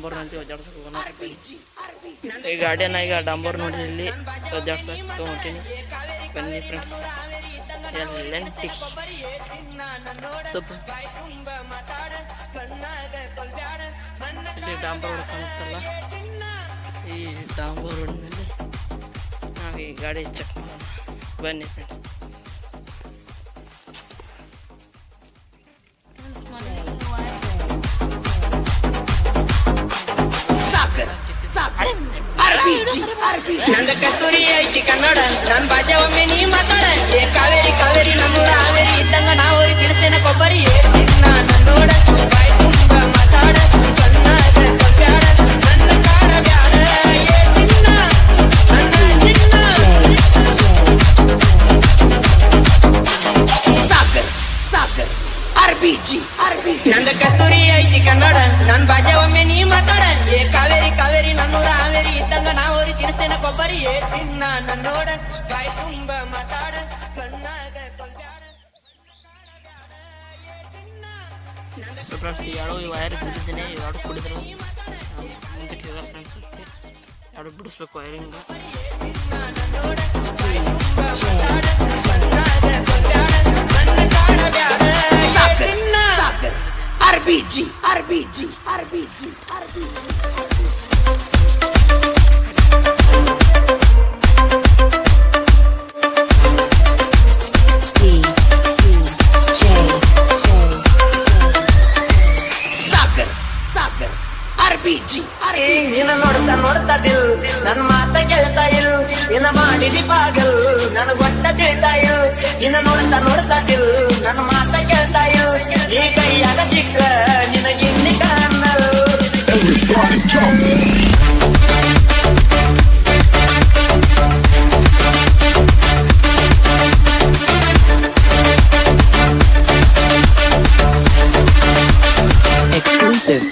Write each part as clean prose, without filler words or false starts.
ಡಾಂಬರ್ ಅಂತ ಒದ್ದಾಡ್ಸಕ್ಕೆ ಹೋಗೋಣ. ಈ ಗಾಡಿಯನ್ನ ಈಗ ಡಾಂಬರ್ ನೋಡಿ ಇಲ್ಲಿ ಒದ್ದಾಡ್ಸಕ್ಕೆ ತೊಗೊಂಡಿನಿ. ಬನ್ನಿ ಫ್ರೆಂಡ್ಸ್, ಎಲ್ಲೆಂಟಿ ಸೂಪರ್. ಇಲ್ಲಿ ಡಾಂಬರ್ ರೋಡ್ ಕಾಣುತ್ತಲ್ಲ, ಈ ಡಾಂಬರ್ ರೋಡ್ನಲ್ಲಿ ನಾವು ಈ ಗಾಡಿ ಚೆಕ್ ಮಾಡೋಣ. ಬನ್ನಿ ಫ್ರೆಂಡ್ಸ್. ನಂದ ಕಸ್ತೂರಿ ಐತಿ ಕನ್ನಡ, ನನ್ ಭಾಷೆ ಒಮ್ಮೆ ನೀ ಮಾತಾಡ. ಏ ಕಾವೇರಿ ಕಾವೇರಿ ನಮ್ಮೂರ ಹಾವೇರಿ ಇದ್ದಂಗ ನಾವು ತಿರ್ಸ್ತೇನೆ ಕೊಬ್ಬರಿ. ನನ್ನೋಡ ಬಾಯಿ ತುಂಬ ಮಾತಾಡ, ಕಣ್ಣಾಗ ಕೊಬ್ಬ್ಯಾಡ, ನನ್ನ ಕಾಡ ಬ್ಯಾಡ. ಏ ಚಿನ್ನ ನನ್ನ ಚಿನ್ನ ಸಾಗರ್ ಸಾಗರ್ RBG ನಂದ ಕಸ್ತೂರಿ ಐತಿ ಕನ್ನಡ, ನನ್ ಭಾಷೆ ಒಮ್ಮೆ ನೀ ಮಾತಾಡ. ಏ ಕಾವೇರಿ ಕಾವೇರಿ ನನ್ನೂರ ಹಾವೇರಿ ಇದ್ದಂಗ ನಾವು ತಿರ್ಸ್ತೇನೆ ಕೊಬ್ಬರಿ. ಏ ಚಿನ್ನ ನನ್ನೋಡ ಬಾಯಿ ತುಂಬ ಮಾತಾಡ, ಕಣ್ಣಾಗ ಕೊಬ್ಬ್ಯಾಡ. ಸೊ ಫ್ರೆಂಡ್ಸ್, ಈ ಎರಡು ವೈರ್ ಬಿಟ್ಟಿದ್ದೀನಿ. ಎರಡು ಕುಡಿದ್ರು ಮುಂದಕ್ಕೆ ಹೋಗಲ್ಲ ಫ್ರೆಂಡ್ಸ್. ಎರಡು ಬಿಡಿಸ್ಬೇಕು wiring. RBG RBG RBG RBG ನಿನ್ನ ನೋಡ್ತಾ ನೋಡ್ತಾ ದಿಲ್ ನನ್ ಮಾತ ಕೇಳ್ತಾ ಇಲ್. ಇನ್ನ ಮಾಡಿದಿ ಪಾಗಲ್ ನನ್ ಗೊಟ್ಟ ತಿಳಿತಾ ಇಲ್. ಇನ್ನ ನೋಡ್ತಾ ನೋಡ್ತಾ ದಿಲ್ ನನ್ ಮಾತ ಕೇಳ್ತಾ ಇಲ್. ಈ ಕೈಯಾಗ ಸಿಕ್ಕ ನಿನ್ನ ಗಿನ್ನಿ ಕಾಣಲ್. Exclusive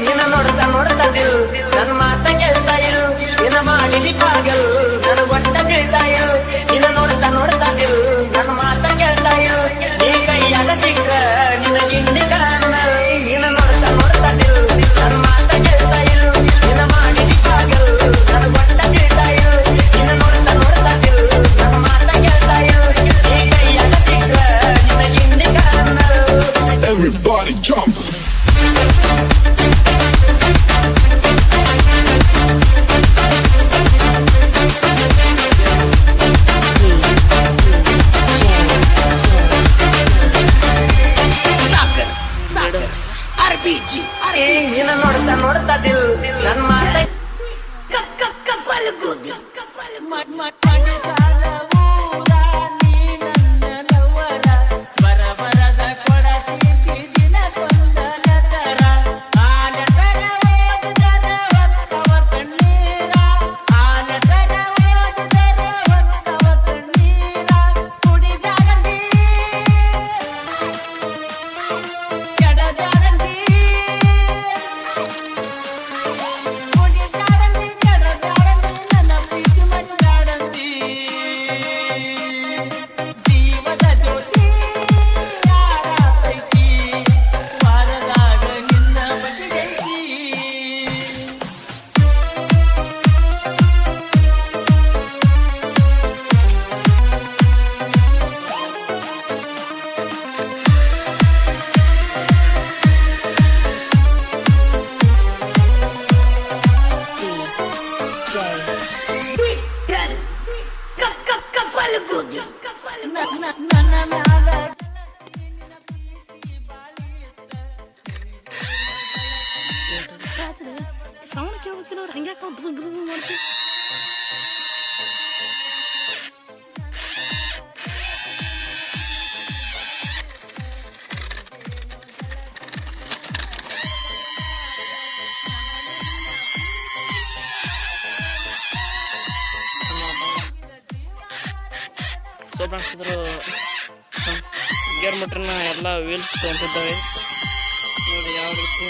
ನಿನ್ನ ನೋಡ್ತಾ ನೋಡ್ತಾ ದಿಲ್ ನನ್ ಮಾತ ಕೇಳ್ತಾ ಇಲ್. ಇನ್ನ ಮಾಡಿದಿ ಪಾಗಲ್ ನನ್ ಗೊಟ್ಟ ತಿಳಿತಾ ಇಲ್. ಇನ್ನ ನೋಡ್ತಾ ನೋಡ್ತಾ ದಿಲ್ ನನ್ ಮಾತ ಕೇಳ್ತಾ ಇಲ್. ಈ ಕೈಯಾಗ ಸಿಕ್ಕ ನಿನ್ನ ಗಿನ್ನಿ ಕಾಣಲ್. ನಿನ್ನ ನೋಡ್ತಾ ನೋಡ್ತಾ ದಿಲ್ ನನ್ ಮಾತ ಕೇಳ್ತಾ ಇಲ್. ಇನ್ನ ಮಾಡಿದಿ ಪಾಗಲ್ ನನ್ ಗೊಟ್ಟ ತಿಳಿತಾ ಇಲ್. ಇನ್ನ ನೋಡ್ತಾ ನೋಡ್ತಾ ದಿಲ್ ನನ್ ಮಾತ ಕೇಳ್ತಾ ಇಲ್. ಈ ಕೈಯಾಗ ಸಿಕ್ಕ ನಿನ್ನ ಗಿನ್ನಿ ಕಾಣಲ್. Everybody jump. RBG ನಿನ್ನ ನೋಡ್ತಾ ನೋಡ್ತಾ ದಿಲ್ ನನ್ ಮಾತ ಕಪ್ಪಲ್ ಗುದ್ದಿ ಸೌಂಡ್ ಕೇಳೋಕಿಲ್ಲ ಅವ್ರು ಹಂಗೆ ಮಾಡ್ತೀವಿ. ಸೊ ಫ್ರೆಂಡ್ಸ್, ಇದ್ರ ಗೇರ್ ಮೀಟರ್ನ ಎಲ್ಲ ವೀಲ್ಸ್ ತೊಗೊಂಡಿದ್ದಾವೆ ನೋಡಿ ಯಾವ ರೀತಿ